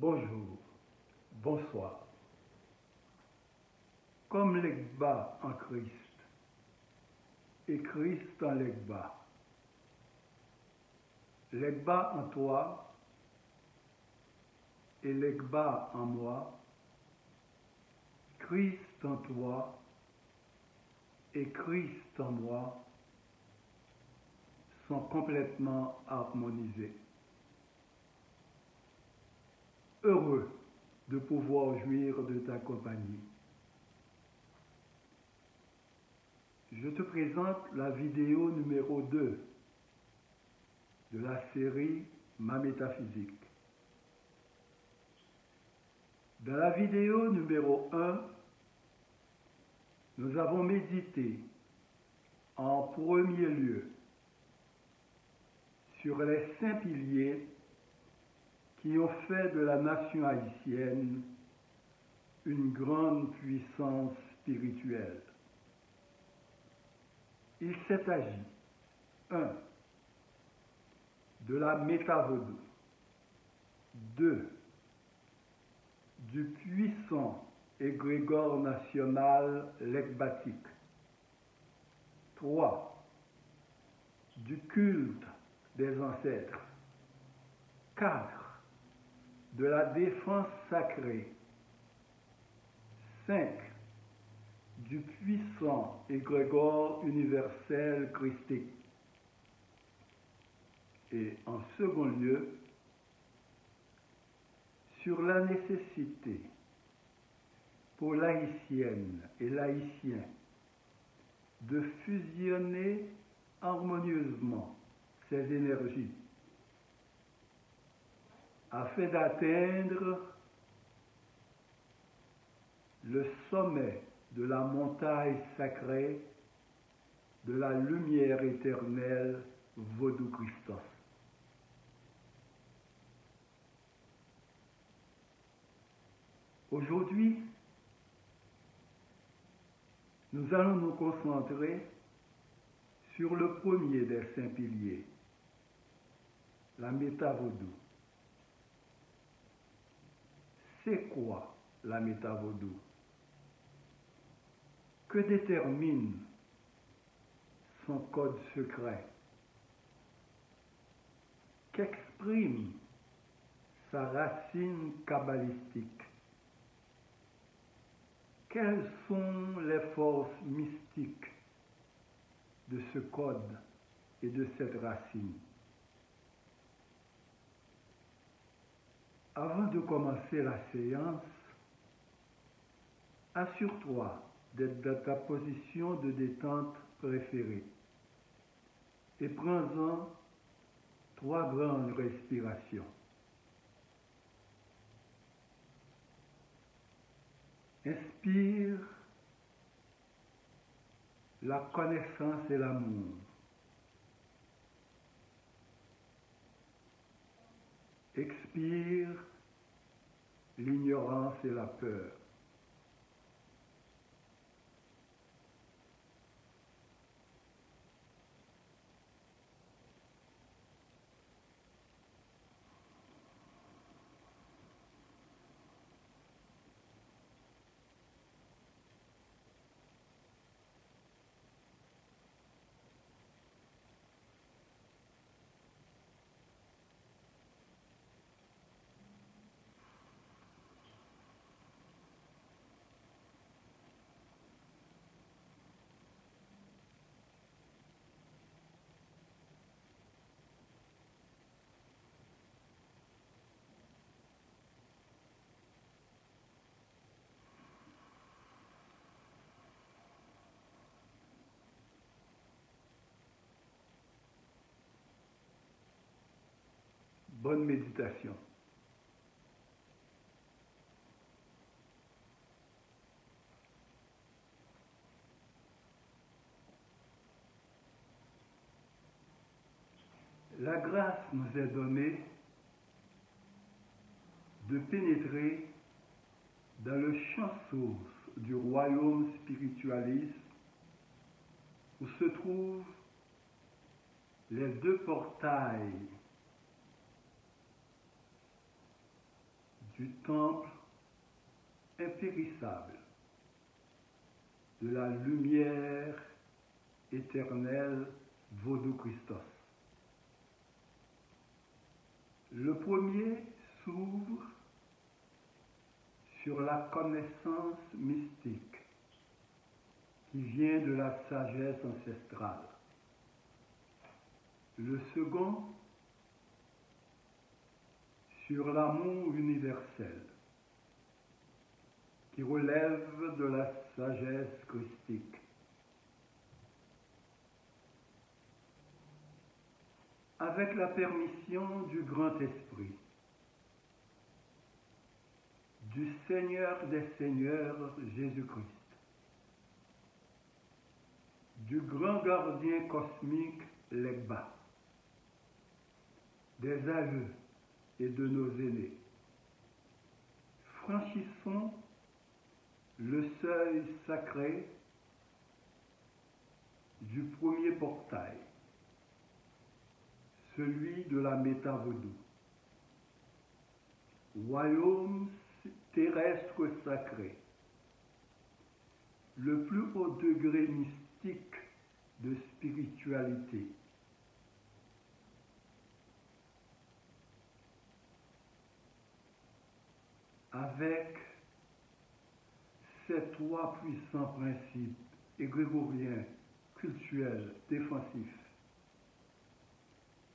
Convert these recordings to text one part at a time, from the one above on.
Bonjour, bonsoir. Comme l'Egba en Christ et Christ en l'Egba, l'Egba en toi et l'Egba en moi, Christ en toi et Christ en moi sont complètement harmonisés. Heureux de pouvoir jouir de ta compagnie. Je te présente la vidéo numéro 2 de la série Ma métaphysique. Dans la vidéo numéro 1, nous avons médité en premier lieu sur les 5 piliers qui ont fait de la nation haïtienne une grande puissance spirituelle. Il s'est agi 1. De la méta-vaudou, 2. Du puissant égrégore national legbatique, 3. Du culte des ancêtres, 4. De la défense sacrée, 5. Du puissant égrégore universel christique. Et en second lieu, sur la nécessité pour l'haïtienne et l'haïtien de fusionner harmonieusement ces énergies afin d'atteindre le sommet de la montagne sacrée de la lumière éternelle Vodou Christos. Aujourd'hui, nous allons nous concentrer sur le premier des 5 piliers, la méta-vaudou. C'est quoi la méta-vaudou? Que détermine son code secret? Qu'exprime sa racine kabbalistique? Quelles sont les forces mystiques de ce code et de cette racine? Avant de commencer la séance, assure-toi d'être dans ta position de détente préférée et prends-en 3 grandes respirations. Inspire la connaissance et l'amour. Expire l'ignorance et la peur. Bonne méditation. La grâce nous est donnée de pénétrer dans le champ source du royaume spiritualiste où se trouvent les 2 portails du temple impérissable, de la lumière éternelle Vodou Christos. Le premier s'ouvre sur la connaissance mystique qui vient de la sagesse ancestrale. Le second sur l'amour universel qui relève de la sagesse christique. Avec la permission du Grand Esprit, du Seigneur des Seigneurs Jésus-Christ, du grand gardien cosmique Legba, des aïeux et de nos aînés, franchissons le seuil sacré du premier portail, celui de la Méta-Vodou, royaume terrestre sacré, le plus haut degré mystique de spiritualité. Avec ces trois puissants principes égrégoriens, cultuels, défensifs,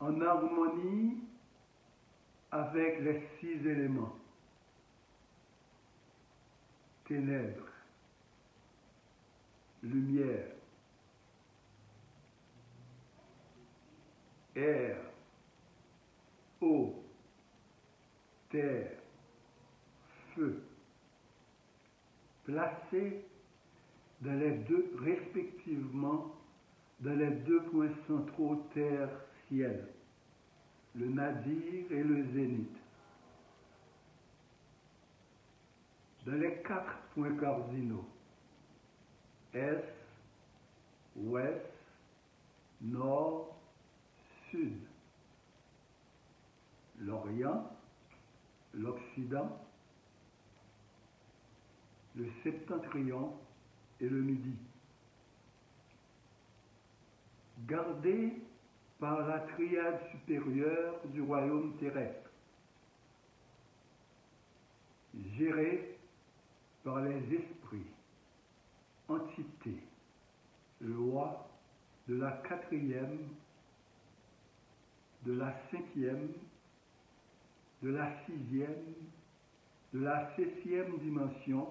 en harmonie avec les 6 éléments, ténèbres, lumière, air, eau, terre, feu, placés dans les deux, respectivement, dans les 2 points centraux terre-ciel, le nadir et le zénith. Dans les 4 points cardinaux, est, ouest, nord, sud, l'Orient, l'Occident, le septentrion et le midi, gardés par la triade supérieure du royaume terrestre, gérés par les esprits, entités, lois de la 4e, de la 5e, de la 6e, de la 7e dimension,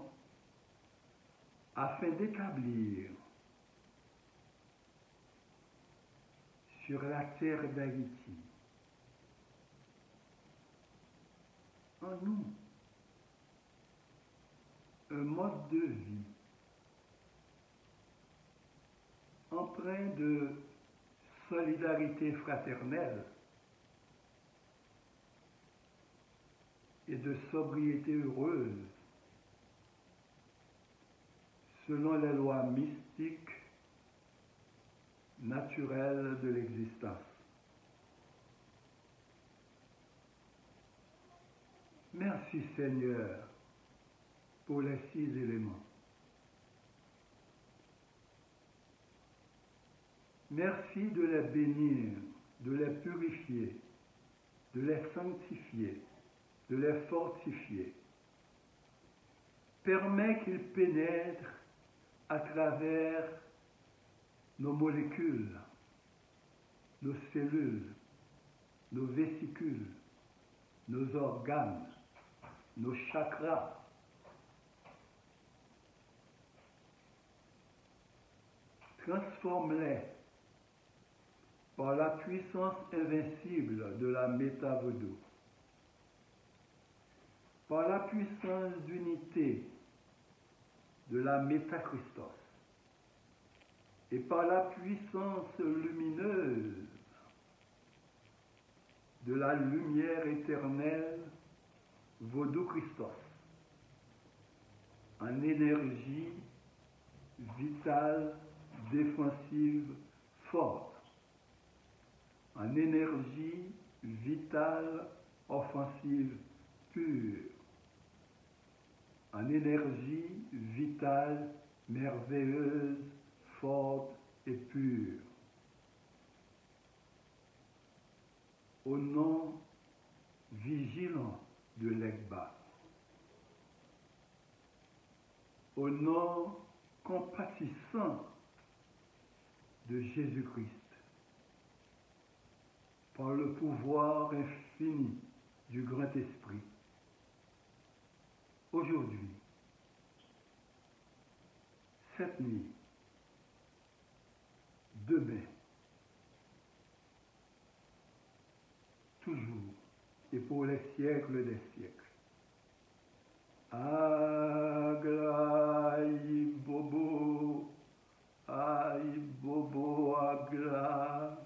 afin d'établir sur la terre d'Haïti, en nous, un mode de vie empreint de solidarité fraternelle et de sobriété heureuse selon les lois mystiques naturelles de l'existence. Merci Seigneur pour les 6 éléments. Merci de les bénir, de les purifier, de les sanctifier, de les fortifier. Permets qu'ils pénètrent à travers nos molécules, nos cellules, nos vésicules, nos organes, nos chakras. Transforme-les par la puissance invincible de la Méta-Vodou, par la puissance d'unité de la Méta-Christos et par la puissance lumineuse de la lumière éternelle Vodou Christos, en énergie vitale, défensive, forte, en énergie vitale, offensive, pure, en énergie vitale, merveilleuse, forte et pure. Au nom vigilant de l'Egba, au nom compatissant de Jésus-Christ, par le pouvoir infini du Grand Esprit, aujourd'hui, cette nuit, demain, toujours et pour les siècles des siècles. Agla bobo, aïe bobo agla,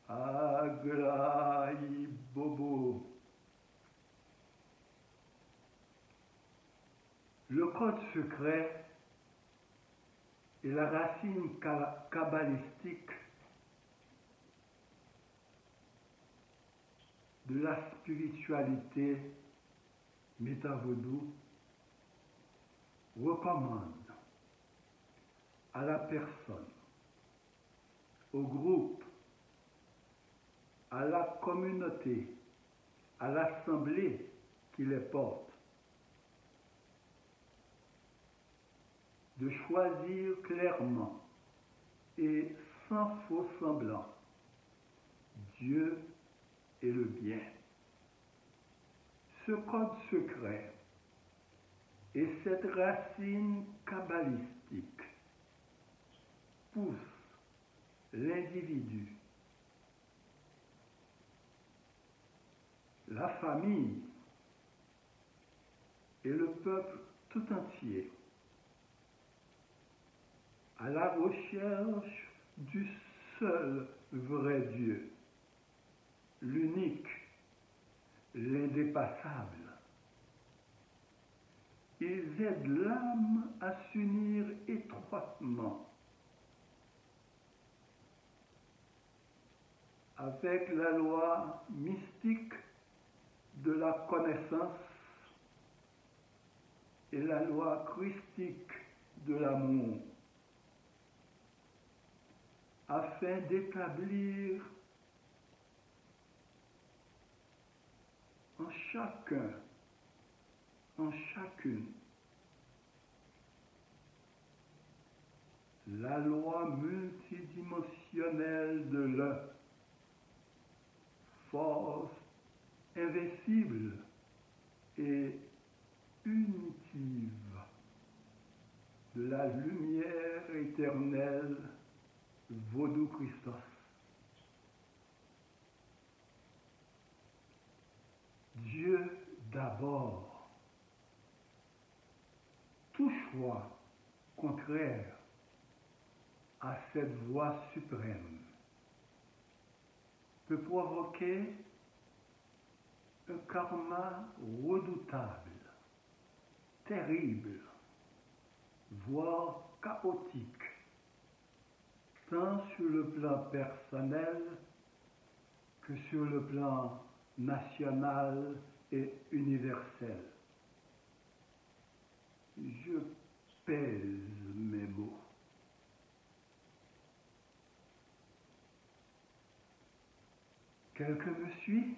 agla bobo. Le code secret est la racine kabbalistique de la spiritualité métavodou, recommande à la personne, au groupe, à la communauté, à l'assemblée qui les porte, de choisir clairement et sans faux semblant Dieu et le bien. Ce code secret et cette racine kabbalistique poussent l'individu, la famille et le peuple tout entier à la recherche du seul vrai Dieu, l'unique, l'indépassable. Ils aident l'âme à s'unir étroitement avec la loi mystique de la connaissance et la loi christique de l'amour, afin d'établir en chacun, en chacune, la loi multidimensionnelle de l'un, force invincible et unitive de la lumière éternelle Vodou Christos. Dieu d'abord. Tout choix contraire à cette voie suprême peut provoquer un karma redoutable, terrible, voire chaotique, tant sur le plan personnel que sur le plan national et universel. Je pèse mes mots. Quelqu'un me suit?